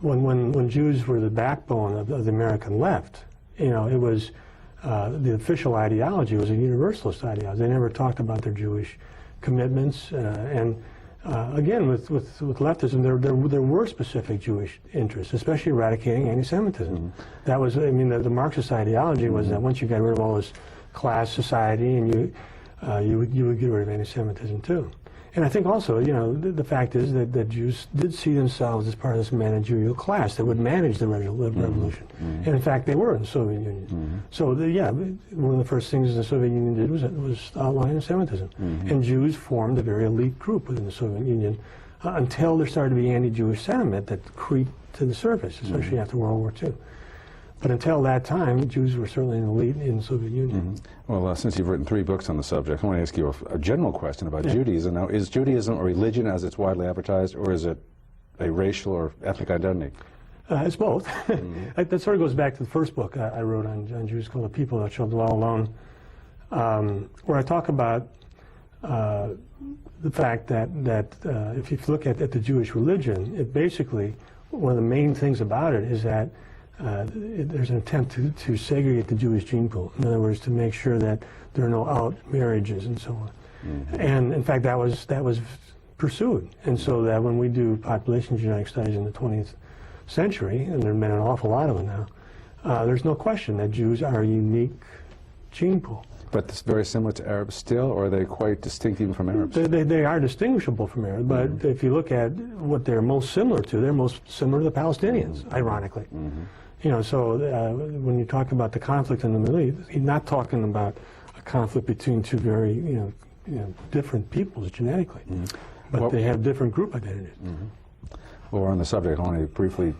When Jews were the backbone of the American left, it was the official ideology was a universalist ideology. They never talked about their Jewish commitments, and again, with leftism, there were specific Jewish interests, especially eradicating anti-Semitism. Mm-hmm. That was, I mean, the Marxist ideology was that once you got rid of all this class society, and you would get rid of anti-Semitism too. And I think also, the fact is that Jews did see themselves as part of this managerial class that would manage the revolution. Mm-hmm. And in fact, they were in the Soviet Union. Mm-hmm. So, one of the first things the Soviet Union did was outline anti-Semitism. Mm-hmm. And Jews formed a very elite group within the Soviet Union until there started to be anti-Jewish sentiment that creeped to the surface, especially after World War II. But until that time, Jews were certainly an elite in the Soviet Union. Mm-hmm. Well, since you've written 3 books on the subject, I want to ask you a general question about Judaism. Now, is Judaism a religion as it's widely advertised, or is it a racial or ethnic identity? It's both. Mm-hmm. That sort of goes back to the first book I wrote on Jews called The People That Shall Dwell Alone, where I talk about the fact that if you look at the Jewish religion, it basically, one of the main things about it is that there's an attempt to segregate the Jewish gene pool. In other words, to make sure that there are no out marriages and so on. Mm-hmm. And in fact, that was pursued. And so that when we do population genetic studies in the 20th century, and there have been an awful lot of them now, there's no question that Jews are a unique gene pool. But it's very similar to Arabs still, or are they quite distinct even from Arabs? They are distinguishable from Arabs, but if you look at what they're most similar to, they're most similar to the Palestinians, ironically. Mm-hmm. So when you talk about the conflict in the Middle East, you're not talking about a conflict between two very, different peoples genetically, but they have different group identities. Mm-hmm. Well, we're on the subject. I want to briefly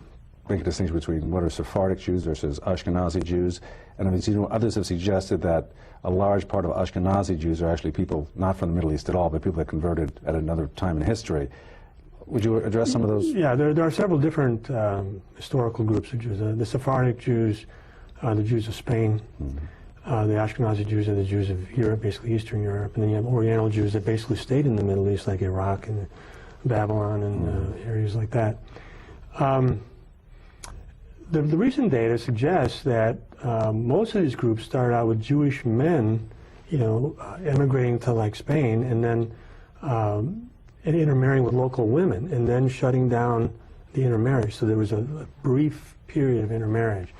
make a distinction between what are Sephardic Jews versus Ashkenazi Jews. And I mean, others have suggested that a large part of Ashkenazi Jews are actually people not from the Middle East at all, but people that converted at another time in history. Would you address some of those? Yeah, there are several different historical groups of Jews. The Sephardic Jews are the Jews of Spain. Mm-hmm. The Ashkenazi Jews are the Jews of Europe, basically Eastern Europe. And then you have Oriental Jews that basically stayed in the Middle East, like Iraq and Babylon and areas like that. The recent data suggests that most of these groups started out with Jewish men, emigrating to like Spain, and then and intermarrying with local women, and then shutting down the intermarriage. So there was a brief period of intermarriage.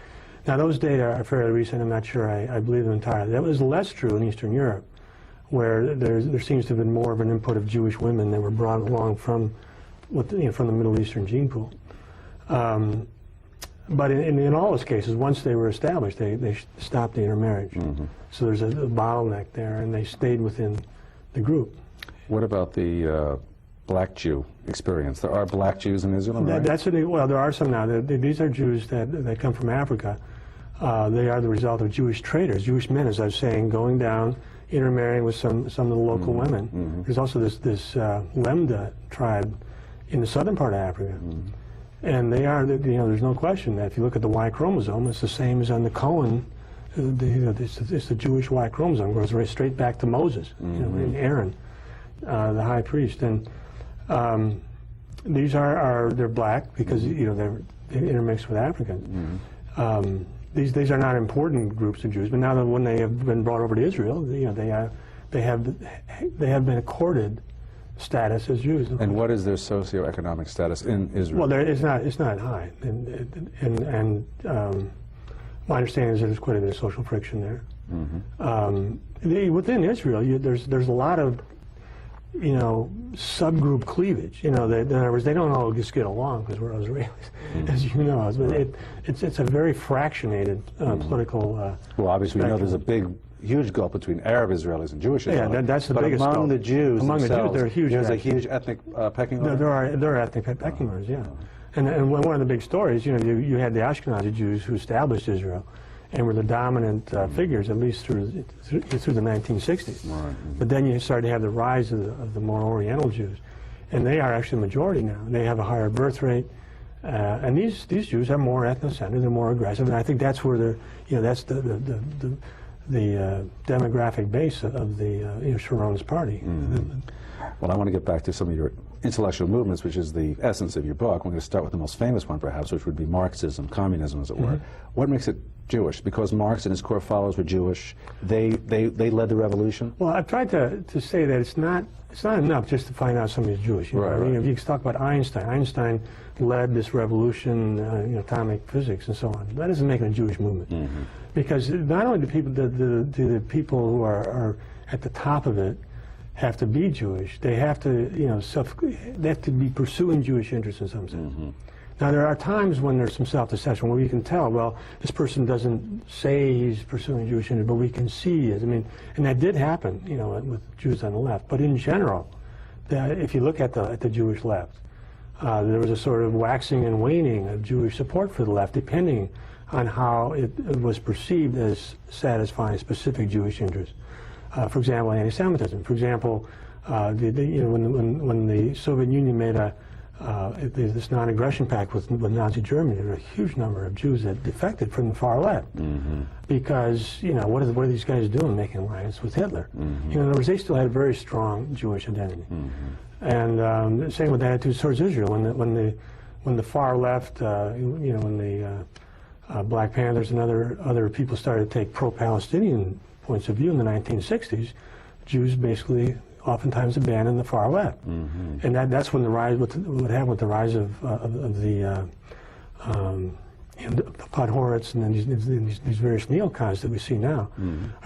Now those data are fairly recent. I'm not sure I believe them entirely. That was less true in Eastern Europe, where there seems to have been more of an input of Jewish women that were brought along from from the Middle Eastern gene pool. But in all those cases, once they were established, they stopped the intermarriage. Mm-hmm. So there's a bottleneck there, and they stayed within the group. What about the black Jew experience? There are black Jews in Israel, right? Well, there are some now. These are Jews that come from Africa. They are the result of Jewish traders, Jewish men, as I was saying, going down, intermarrying with some of the local women. Mm-hmm. There's also this Lemda tribe in the southern part of Africa. Mm-hmm. And they are, there's no question that if you look at the Y chromosome, it's the same as on the Cohen. It's the Jewish Y chromosome. It goes right straight back to Moses, and Aaron, the high priest. And these they're black because they intermix with Africans. Mm-hmm. These are not important groups of Jews, but now that when they have been brought over to Israel, they have been accorded status as Jews. And what is their socioeconomic status in Israel? Well, it's not high, and my understanding is that there's quite a bit of social friction there. Mm-hmm. Within Israel, there's a lot of subgroup cleavage. In other words, they don't all just get along because we're Israelis, as you know. But it's a very fractionated political. Well, obviously, there's a huge gulf between Arab Israelis and Jewish Israelis. Yeah, that's the biggest gulf. Among the Jews there are huge. There's a huge ethnic pecking order. There are ethnic pecking orders, yeah. And one of the big stories, you had the Ashkenazi Jews who established Israel, and were the dominant figures at least through the 1960s. Right. But then you started to have the rise of the more Oriental Jews, and they are actually the majority now. They have a higher birth rate, and these Jews are more ethnocentric, they're more aggressive, and I think that's where that's the demographic base of the Sharon's party. Mm-hmm. Well, I want to get back to some of your intellectual movements, which is the essence of your book. We're going to start with the most famous one, perhaps, which would be Marxism, communism, as it were. What makes it Jewish? Because Marx and his core followers were Jewish. They led the revolution. Well, I've tried to say that it's not enough just to find out somebody's Jewish. You know? I mean, if you talk about Einstein, Einstein led this revolution, atomic physics and so on. That doesn't make it a Jewish movement, because not only do the people who are at the top of it have to be Jewish, they have to, they have to be pursuing Jewish interests in some sense. Now, there are times when there's some self-deception where you can tell, well, this person doesn't say he's pursuing Jewish interests, but we can see it. I mean, and that did happen, with Jews on the left. But in general, if you look at the Jewish left, there was a sort of waxing and waning of Jewish support for the left, depending on how it was perceived as satisfying specific Jewish interests. For example, anti-Semitism. For example, when the Soviet Union made this non-aggression pact with Nazi Germany, there were a huge number of Jews that defected from the far left because what are these guys doing, making alliance with Hitler? In other words, they still had a very strong Jewish identity, and same with attitudes towards Israel. When the far left, when the Black Panthers and other people started to take pro-Palestinian points of view in the 1960s, Jews basically oftentimes abandoned the far left, and that's when the rise, what happened with the rise of the Podhoretz and then these various neocons that we see now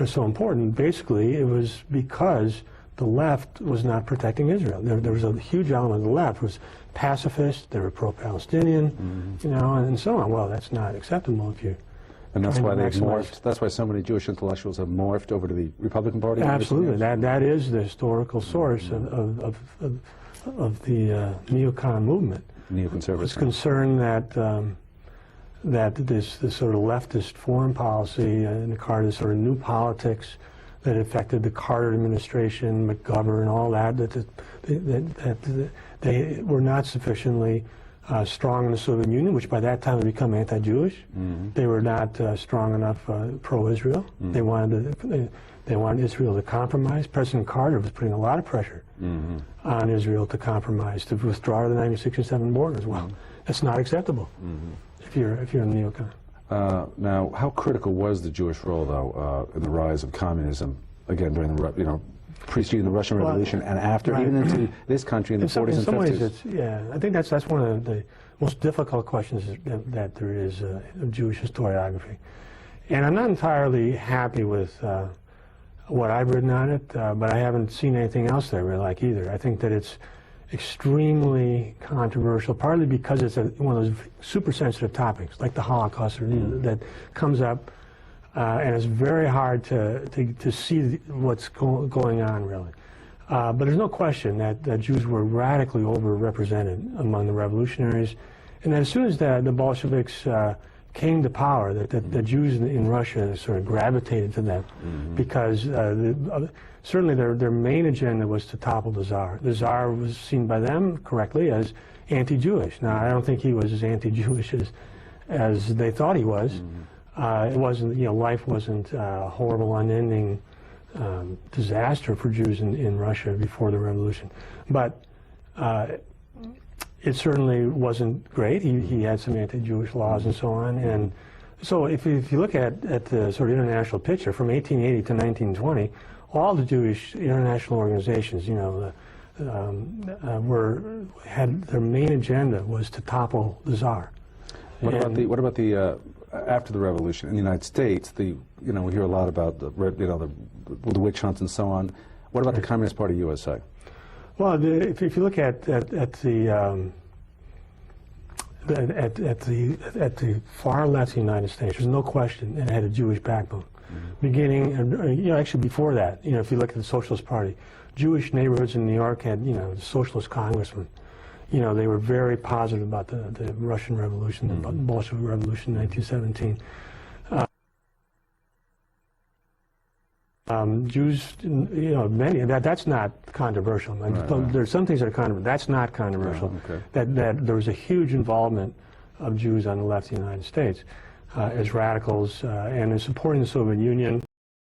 are so important. Basically, it was because the left was not protecting Israel. There was a huge element of the left was pacifist. They were pro-Palestinian, and so on. Well, that's not acceptable if you. And that's why they've morphed. That's why so many Jewish intellectuals have morphed over to the Republican Party. Absolutely, that is the historical source of the neocon movement. Neoconservatism. Was concerned that this sort of leftist foreign policy in the Carter, this sort of new politics that affected the Carter administration, McGovern, all that they were not sufficiently strong in the Soviet Union, which by that time had become anti-Jewish. They were not strong enough pro-Israel. They wanted Israel to compromise. President Carter was putting a lot of pressure on Israel to compromise, to withdraw to the 1967 borders. Well, that's not acceptable if you're a neocon. Now, how critical was the Jewish role, though, in the rise of communism? Again, during the preceding the Russian Revolution and after, even into this country in the 40s and 50s. I think that's one of the most difficult questions that there is of Jewish historiography. And I'm not entirely happy with what I've written on it, but I haven't seen anything else that I really like either. I think that it's extremely controversial, partly because it's one of those super sensitive topics, like the Holocaust, that comes up. And it's very hard to see what's going on, really. But there's no question that Jews were radically overrepresented among the revolutionaries, and that as soon as the Bolsheviks came to power, that Jews in Russia sort of gravitated to them, because certainly their main agenda was to topple the Tsar. The Tsar was seen by them correctly as anti-Jewish. Now, I don't think he was as anti-Jewish as they thought he was. It wasn't, life wasn't a horrible, unending disaster for Jews in Russia before the revolution. But it certainly wasn't great. He had some anti-Jewish laws and so on. And so if you look at the sort of international picture from 1880 to 1920, all the Jewish international organizations, had their main agenda was to topple the Tsar. What about the after the revolution in the United States? We hear a lot about the witch hunts and so on. What about the Communist Party USA? Well, if you look at the far left of the United States, there's no question it had a Jewish backbone. Beginning, actually before that, if you look at the Socialist Party, Jewish neighborhoods in New York had, the socialist congressmen. They were very positive about the Russian Revolution, the Bolshevik Revolution in 1917. Jews, many, that's not controversial. There's some things that are controversial. That's not controversial. That there was a huge involvement of Jews on the left of the United States as radicals and in supporting the Soviet Union.